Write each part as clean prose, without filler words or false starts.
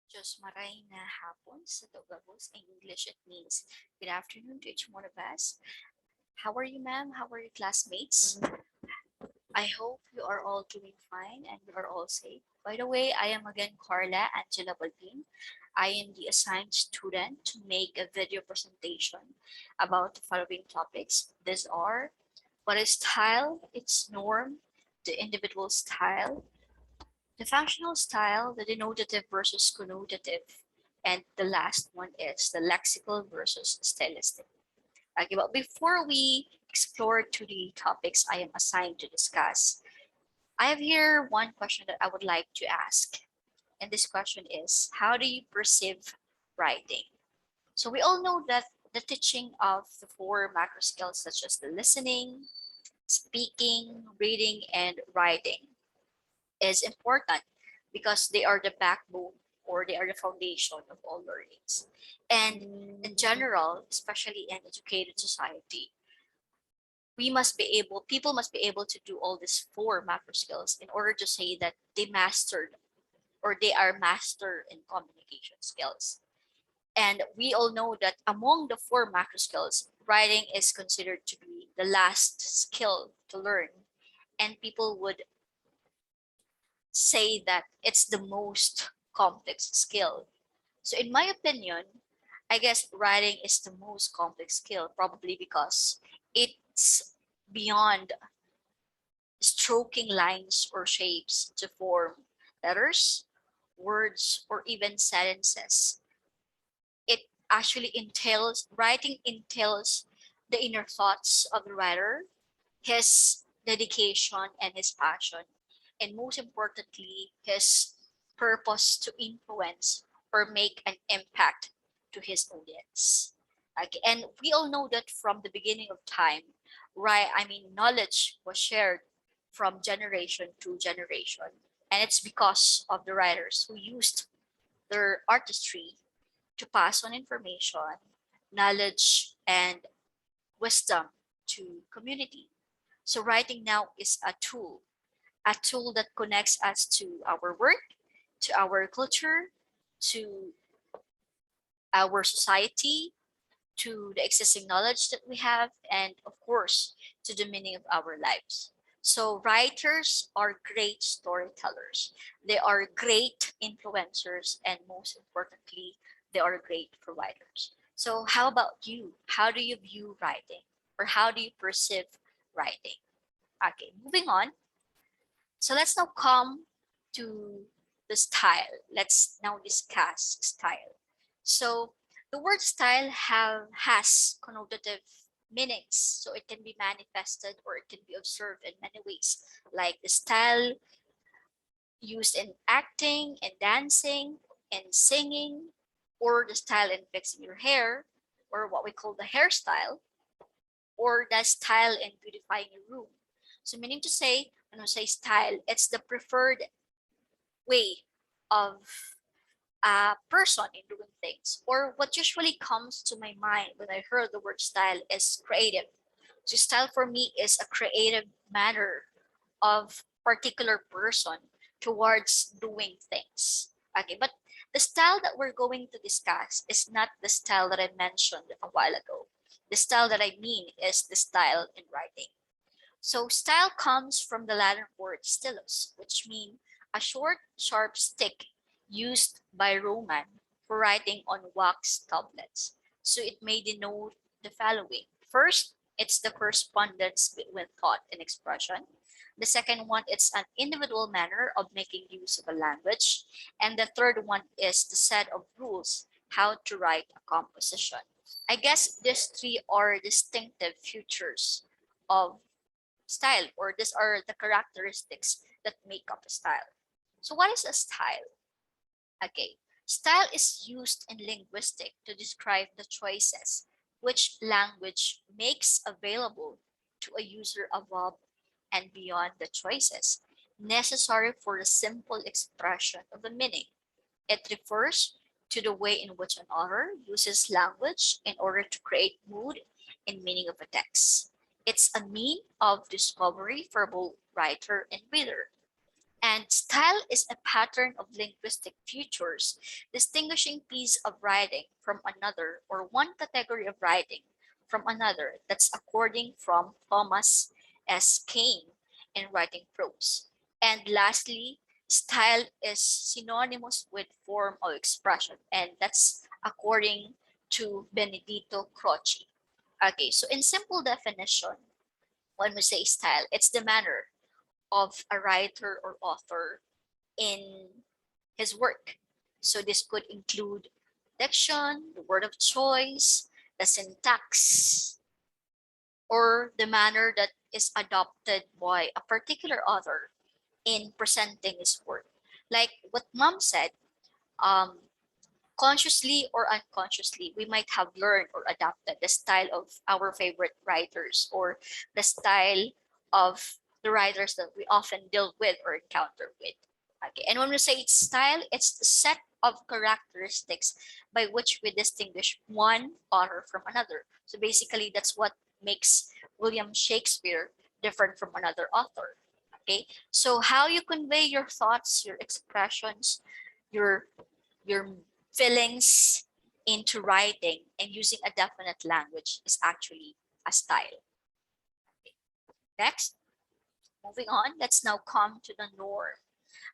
Diyos maray na hapon sa Tagalog. In English, it means good afternoon to each one of us. How are you, ma'am? How are your classmates? I hope you are all doing fine and you are all safe. By the way, I am again Carla Angela Balbin. I am the assigned student to make a video presentation about the following topics. These are what is style, its norm, the individual style, the functional style, the denotative versus connotative, and the last one is the lexical versus stylistic. Okay, but before we explore to the topics I am assigned to discuss, I have here one question that I would like to ask. And this question is, how do you perceive writing? So we all know that the teaching of the four macro skills such as the listening, speaking, reading, and writing is important because they are the backbone or they are the foundation of all learnings. And in general, especially in educated society, people must be able to do all these four macro skills in order to say that they mastered or they are master in communication skills. And we all know that among the four macro skills, writing is considered to be the last skill to learn. And people would say that it's the most complex skill. So in my opinion, I guess writing is the most complex skill probably because it's beyond stroking lines or shapes to form letters, words, or even sentences. It actually entails, writing entails the inner thoughts of the writer, his dedication and his passion, and most importantly, his purpose to influence or make an impact to his audience. Okay, and we all know that from the beginning of time, right? I mean, knowledge was shared from generation to generation, and it's because of the writers who used their artistry to pass on information, knowledge, and wisdom to community. So writing now is a tool that connects us to our work, to our culture, to our society, to the existing knowledge that we have, and of course, to the meaning of our lives. So writers are great storytellers. They are great influencers, and most importantly, they are great providers. So how about you? How do you view writing? Or how do you perceive writing? Okay, moving on. So let's now come to the style. Let's now discuss style. So the word style has connotative meanings. So it can be manifested or it can be observed in many ways, like the style used in acting and dancing and singing, or the style in fixing your hair, or what we call the hairstyle, or the style in beautifying your room. So meaning to say, when we say style, it's the preferred way of a person in doing things. Or what usually comes to my mind when I heard the word style is creative. So style for me is a creative manner of particular person towards doing things. Okay, but the style that we're going to discuss is not the style that I mentioned a while ago. The style that I mean is the style in writing. So style comes from the Latin word stylus, which means a short, sharp stick used by Roman for writing on wax tablets. So it may denote the following. First, it's the correspondence between thought and expression. The second one, it's an individual manner of making use of a language. And the third one is the set of rules how to write a composition. I guess these three are distinctive features of style, or these are the characteristics that make up a style. So what is a style? Okay, style is used in linguistics to describe the choices which language makes available to a user above and beyond the choices necessary for the simple expression of the meaning. It refers to the way in which an author uses language in order to create mood and meaning of a text. It's a mean of discovery for both writer and reader. And style is a pattern of linguistic features distinguishing piece of writing from another or one category of writing from another. That's according from Thomas S. Kane in Writing Prose. And lastly, style is synonymous with form of expression, and that's according to Benedito Croce. Okay, so in simple definition, when we say style, it's the manner of a writer or author in his work. So this could include diction, the word of choice, the syntax, or the manner that is adopted by a particular author in presenting his work. Like what Mom said, um, consciously or unconsciously, we might have learned or adopted the style of our favorite writers or the style of the writers that we often deal with or encounter with. Okay, and when we say it's style, it's the set of characteristics by which we distinguish one author from another. So basically, that's what makes William Shakespeare different from another author. Okay, so how you convey your thoughts, your expressions, your your feelings into writing and using a definite language is actually a style. Next, moving on, let's now come to the norm.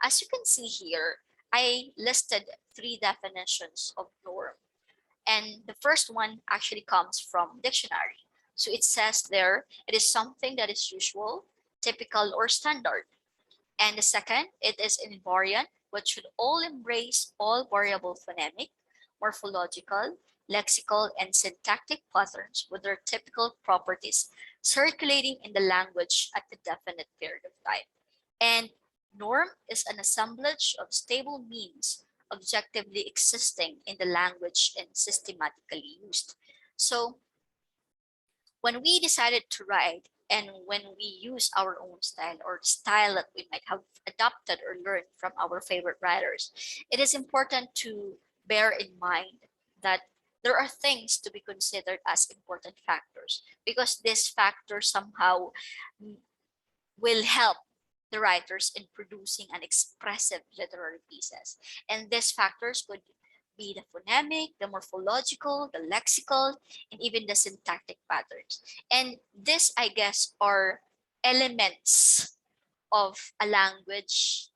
As you can see here, I listed three definitions of norm. And the first one actually comes from dictionary. So it says there, it is something that is usual, typical, or standard. And the second, it is invariant, which should all embrace all variable phonemic, morphological, lexical, and syntactic patterns with their typical properties circulating in the language at a definite period of time. And norm is an assemblage of stable means objectively existing in the language and systematically used. So when we decided to write and when we use our own style or style that we might have adopted or learned from our favorite writers, it is important to bear in mind that there are things to be considered as important factors because these factors somehow will help the writers in producing an expressive literary pieces. And these factors could be the phonemic, the morphological, the lexical, and even the syntactic patterns. And this, I guess, are elements of a language,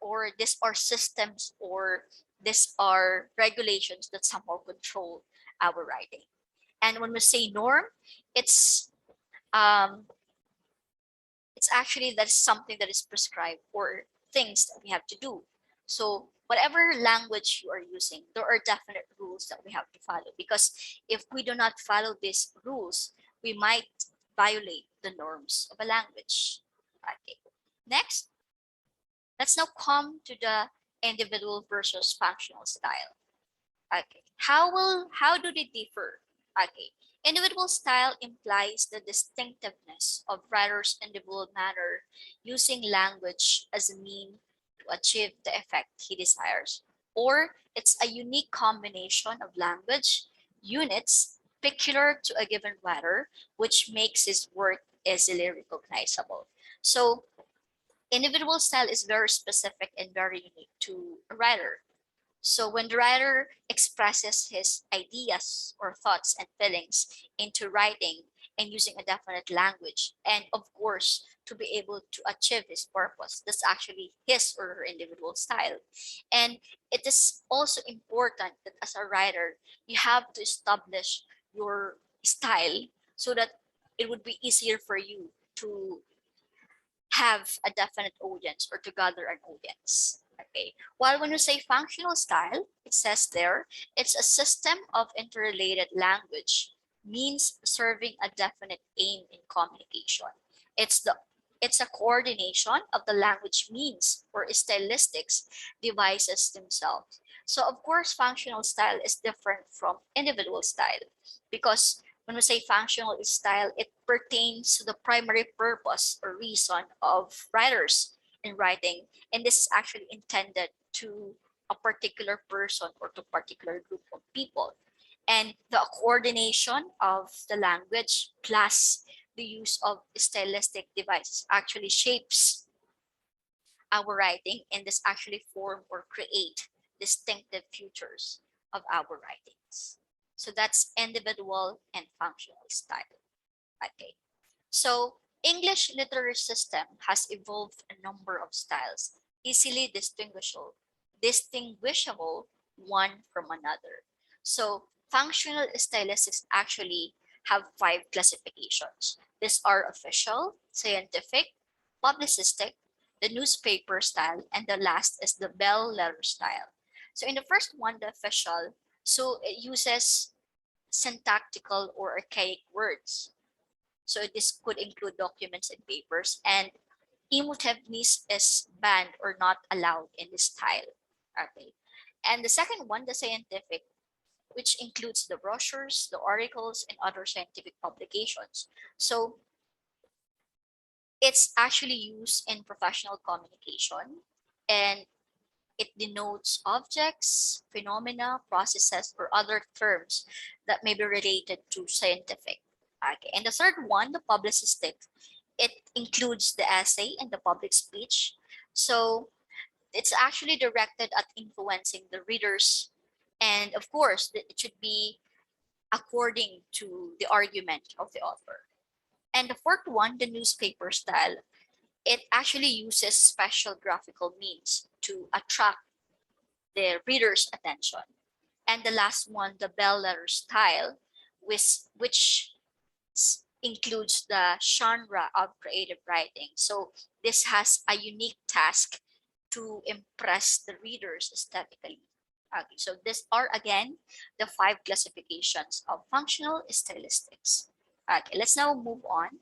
or these are systems, or these are regulations that somehow control our writing. And when we say norm, it's um, it's actually that is something that is prescribed or things that we have to do. So whatever language you are using, there are definite rules that we have to follow because if we do not follow these rules, we might violate the norms of a language. Okay. Next, let's now come to the individual versus functional style. Okay. How do they differ? Okay. Individual style implies the distinctiveness of writer's individual manner using language as a mean to achieve the effect he desires. Or it's a unique combination of language units peculiar to a given writer, which makes his work easily recognizable. So individual style is very specific and very unique to a writer. So when the writer expresses his ideas or thoughts and feelings into writing and using a definite language, and of course, to be able to achieve his purpose, that's actually his or her individual style. And it is also important that as a writer, you have to establish your style so that it would be easier for you to have a definite audience or to gather an audience. Okay. While when you say functional style, it says there, it's a system of interrelated language, means serving a definite aim in communication. It's the it's a coordination of the language means or stylistics devices themselves. So of course, functional style is different from individual style because when we say functional style, it pertains to the primary purpose or reason of writers in writing. And this is actually intended to a particular person or to a particular group of people. And the coordination of the language plus the use of stylistic devices actually shapes our writing, and this actually form or create distinctive features of our writings. So that's individual and functional style. Okay. So English literary system has evolved a number of styles, easily distinguishable one from another. So functional stylistics actually have five classifications. These are official, scientific, publicistic, the newspaper style, and the last is the bell letter style. So in the first one, the official, so it uses syntactical or archaic words. So this could include documents and papers, and emotiveness is banned or not allowed in this style. Okay. And the second one, the scientific, which includes the brochures, the articles, and other scientific publications. So it's actually used in professional communication, and it denotes objects, phenomena, processes, or other terms that may be related to scientific. Okay. And the third one, the publicistic, it includes the essay and the public speech. So it's actually directed at influencing the readers. And of course, it should be according to the argument of the author. And the fourth one, the newspaper style, it actually uses special graphical means to attract the reader's attention. And the last one, the bell letter style, which includes the genre of creative writing. So this has a unique task to impress the readers aesthetically. Okay, so these are again the five classifications of functional stylistics. Okay, let's now move on.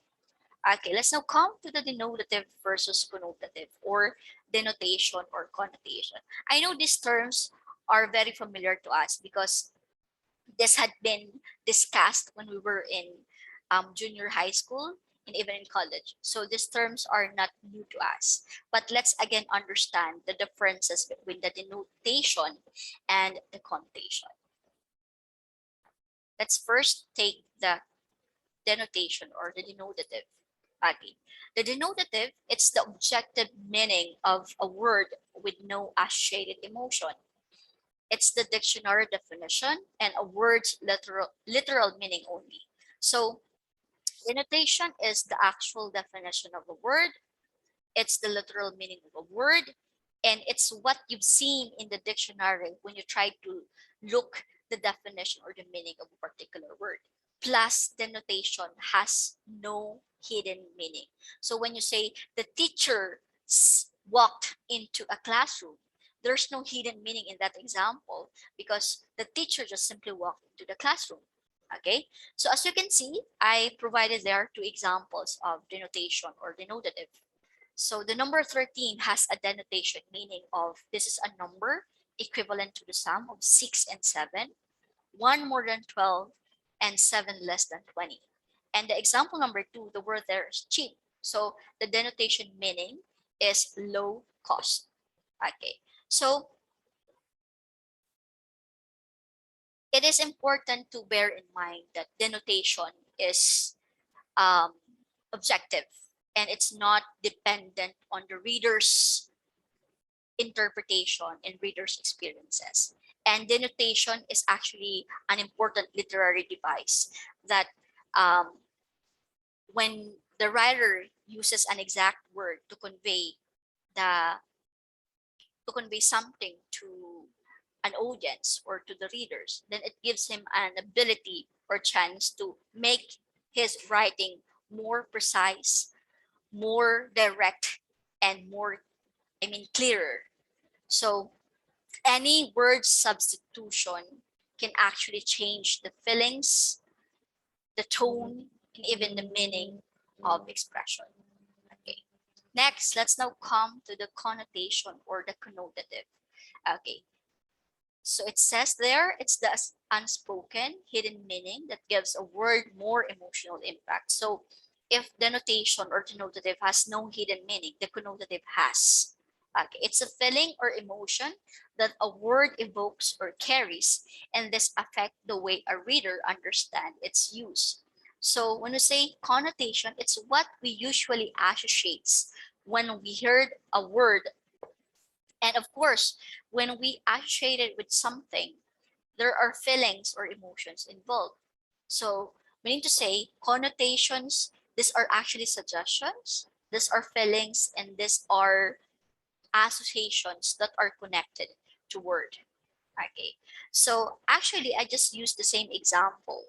Okay, let's now come to the denotative versus connotative, or denotation or connotation. I know these terms are very familiar to us because this had been discussed when we were in junior high school and even in college. So these terms are not new to us. But let's again understand the differences between the denotation and the connotation. Let's first take the denotation or the denotative. Okay. The denotative, it's the objective meaning of a word with no associated emotion. It's the dictionary definition and a word's literal meaning only. So denotation is the actual definition of a word. It's the literal meaning of a word, and it's what you've seen in the dictionary when you try to look the definition or the meaning of a particular word. Plus, denotation has no hidden meaning. So when you say the teacher walked into a classroom, there's no hidden meaning in that example because the teacher just simply walked into the classroom. Okay, so as you can see, I provided there two examples of denotation or denotative. So the number 13 has a denotation meaning of this is a number equivalent to the sum of 6 and 7, 1 more than 12, and 7 less than 20. And the example number 2, the word there is cheap. So the denotation meaning is low cost. Okay, so it is important to bear in mind that denotation is um, objective and it's not dependent on the reader's interpretation and reader's experiences. And denotation is actually an important literary device that um, when the writer uses an exact word the to convey something to an audience or to the readers, then it gives him an ability or chance to make his writing more precise, more direct, and more, clearer. So any word substitution can actually change the feelings, the tone, and even the meaning of expression. Okay. Next, let's now come to the connotation or the connotative. Okay. So it says there, it's the unspoken hidden meaning that gives a word more emotional impact. So if denotation or denotative has no hidden meaning, the connotative has. Okay, it's a feeling or emotion that a word evokes or carries, and this affect the way a reader understands its use. So when we say connotation, it's what we usually associates when we heard a word And of course, when we associate it with something, there are feelings or emotions involved. So, meaning to say, connotations, these are actually suggestions, these are feelings, and these are associations that are connected to word. Okay. So actually, I just used the same example.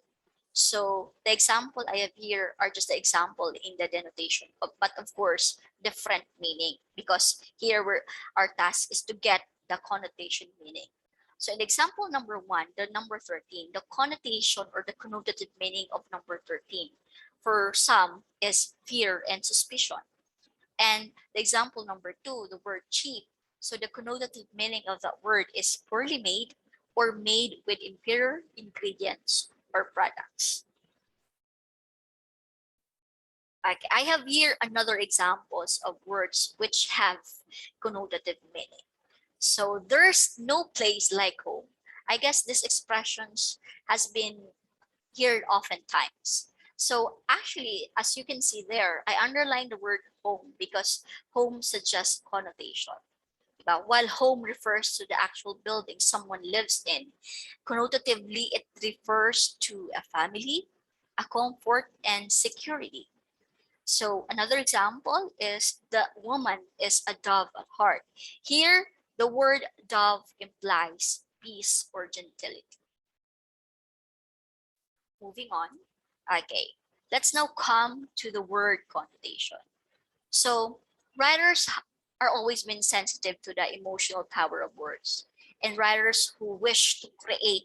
So the example I have here are just the example in the denotation, but of course, different meaning, because here our task is to get the connotation meaning. So in example number one, the number 13, the connotation or the connotative meaning of number 13 for some is fear and suspicion. And the example number two, the word cheap. So the connotative meaning of that word is poorly made or made with inferior ingredients or products. Okay, I have here another examples of words which have connotative meaning. So there's no place like home. I guess this expressions has been heard oftentimes. So actually, as you can see there, I underlined the word home because home suggests connotation. While home refers to the actual building someone lives in, connotatively it refers to a family, a comfort, and security. So another example is the woman is a dove at heart. Here, the word dove implies peace or gentility. Moving on. Okay, let's now come to the word connotation. So writers are always been sensitive to the emotional power of words, and writers who wish to create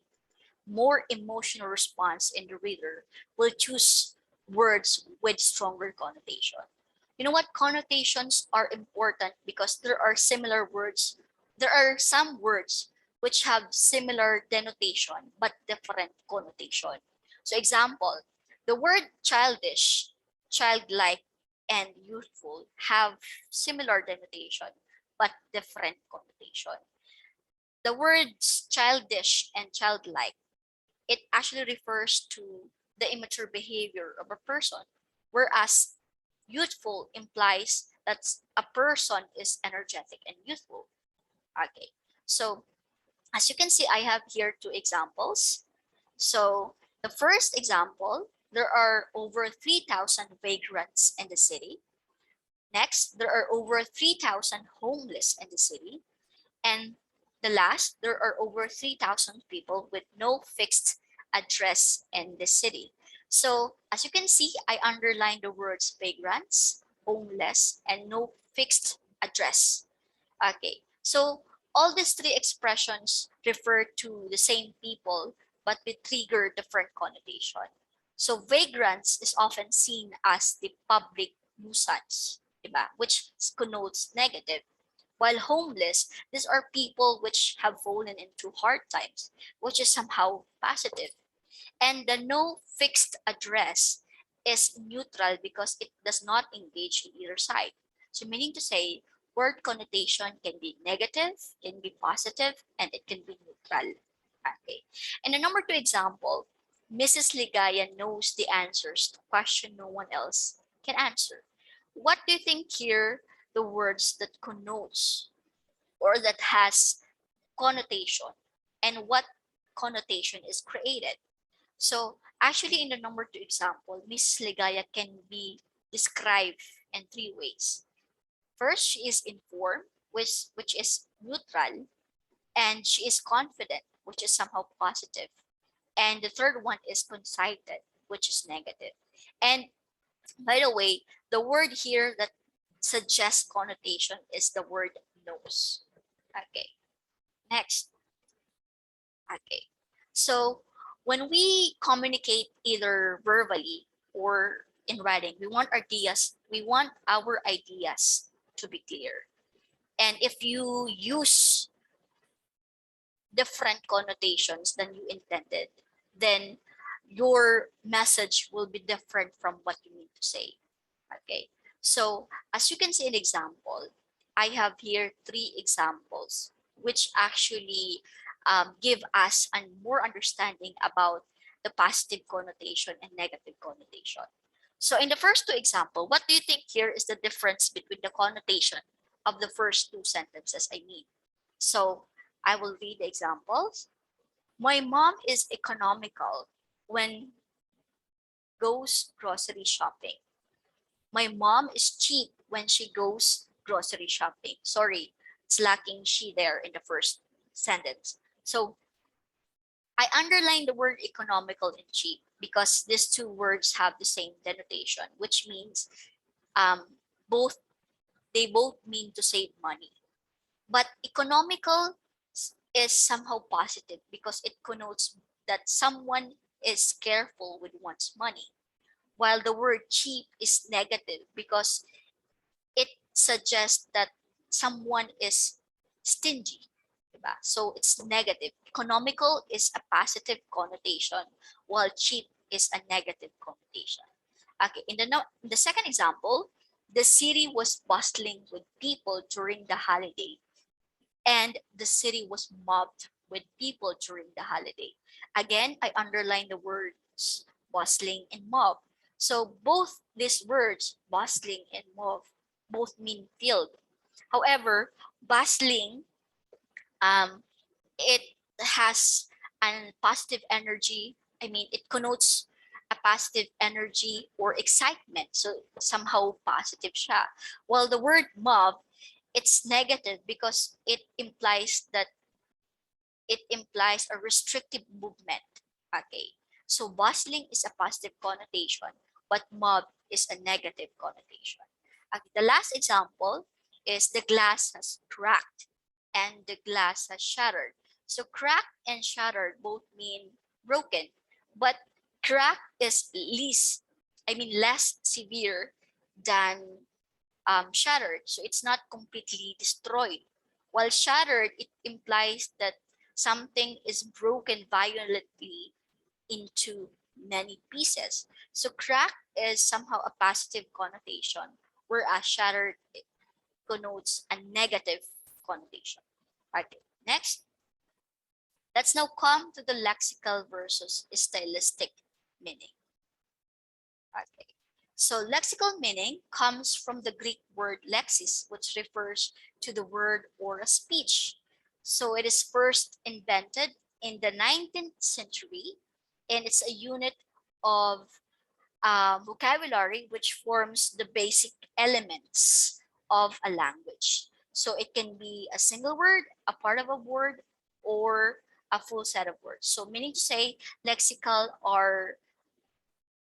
more emotional response in the reader will choose words with stronger connotation. You know what? Connotations are important because there are similar words. There are some words which have similar denotation but different connotation. So example, the word childish, childlike, and youthful have similar denotation but different connotation. The words childish and childlike, it actually refers to the immature behavior of a person, whereas youthful implies that a person is energetic and youthful. Okay, so as you can see, I have here two examples. So the first example, there are over 3,000 vagrants in the city. Next, there are over 3,000 homeless in the city. And the last, there are over 3,000 people with no fixed address in the city. So as you can see, I underlined the words vagrants, homeless, and no fixed address. Okay, so all these three expressions refer to the same people, but with trigger different connotation. So vagrants is often seen as the public nuisance, diba? Which connotes negative. While homeless, these are people which have fallen into hard times, which is somehow positive. And the no fixed address is neutral because it does not engage in either side. So meaning to say, word connotation can be negative, can be positive, and it can be neutral. Okay. And the number two example, Mrs. Ligaya knows the answers to question no one else can answer. What do you think here the words that connotes or that has connotation and what connotation is created? So actually in the number two example, Miss Ligaya can be described in three ways. First, she is informed, which is neutral, and she is confident, which is somehow positive. And the third one is concited, which is negative. And by the way, the word here that suggests connotation is the word knows. Okay, next. Okay. So when we communicate either verbally or in writing, we want our ideas to be clear. And if you use different connotations than you intended, then your message will be different from what you mean to say. Okay. So as you can see an example, I have here three examples which actually give us a more understanding about the positive connotation and negative connotation. So in the first two example, what do you think here is the difference between the connotation of the first two sentences, I mean. So I will read the examples. My mom is economical when goes grocery shopping. My mom is cheap when she goes grocery shopping. Sorry, it's lacking she there in the first sentence. So I underline the word economical and cheap because these two words have the same denotation, which means um, both they both mean to save money. But economical is somehow positive because it connotes that someone is careful with one's money, while the word cheap is negative because it suggests that someone is stingy. Diba? So it's negative. Economical is a positive connotation, while cheap is a negative connotation. Okay, in the, the second example, the city was bustling with people during the holiday, and the city was mobbed with people during the holiday. Again, I underline the words bustling and mob. So both these words, bustling and mob, both mean filled. However, bustling, um, it has a positive energy. I mean, it connotes a positive energy or excitement. So somehow positive siya. While the word mob, it's negative because it implies a restrictive movement. Okay. So bustling is a positive connotation, but mob is a negative connotation. Okay. The last example is the glass has cracked and the glass has shattered. So cracked and shattered both mean broken, but crack is less severe than shattered. So it's not completely destroyed. While shattered, it implies that something is broken violently into many pieces. So crack is somehow a positive connotation, whereas shattered connotes a negative connotation. Okay, next, let's now come to the lexical versus stylistic meaning. Okay. So lexical meaning comes from the Greek word lexis, which refers to the word or a speech. So it is first invented in the 19th century, and it's a unit of vocabulary which forms the basic elements of a language. So it can be a single word, a part of a word, or a full set of words. So meaning to say, lexical are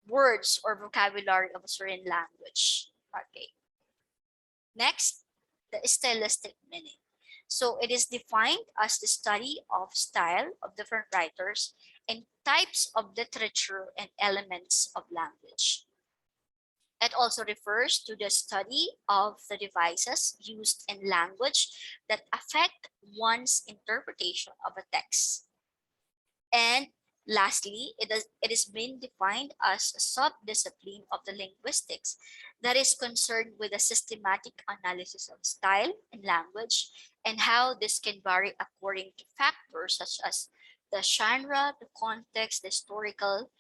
words or vocabulary of a certain language. Okay. Next, the stylistic meaning. So it is defined as the study of style of different writers and types of literature and elements of language. It also refers to the study of the devices used in language that affect one's interpretation of a text. And lastly, it is being defined as a sub-discipline of the linguistics that is concerned with a systematic analysis of style and language and how this can vary according to factors such as the genre, the context, the historical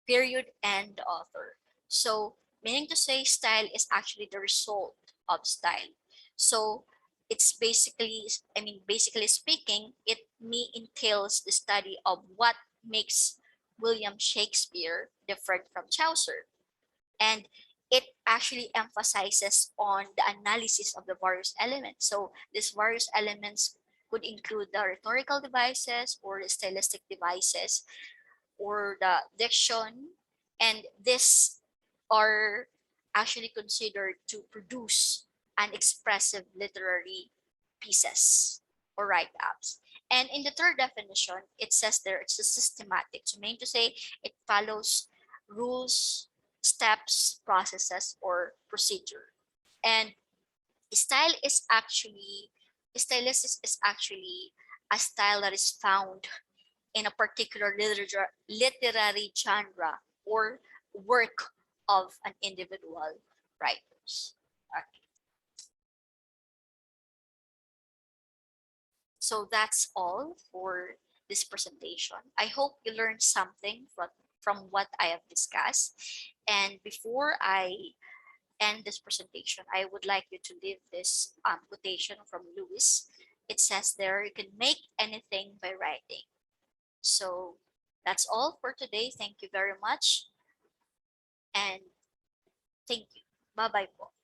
period, and the author. So, meaning to say, style is actually the result of style. So, it's basically speaking, it may entails the study of what makes William Shakespeare different from Chaucer. And it actually emphasizes on the analysis of the various elements. So, these various elements could include the rhetorical devices or the stylistic devices or the diction, and these are actually considered to produce an expressive literary pieces or write-ups. And in the third definition, it says there it's a systematic. So meaning to say it follows rules, steps, processes, or procedure. And style is actually stylistic is actually a style that is found in a particular literary genre or work of an individual writers. Okay. So that's all for this presentation. I hope you learned something from what I have discussed. And before I end this presentation, I would like you to leave this quotation from Lewis. It says there, you can make anything by writing. So that's all for today. Thank you very much. And thank you. Bye-bye po.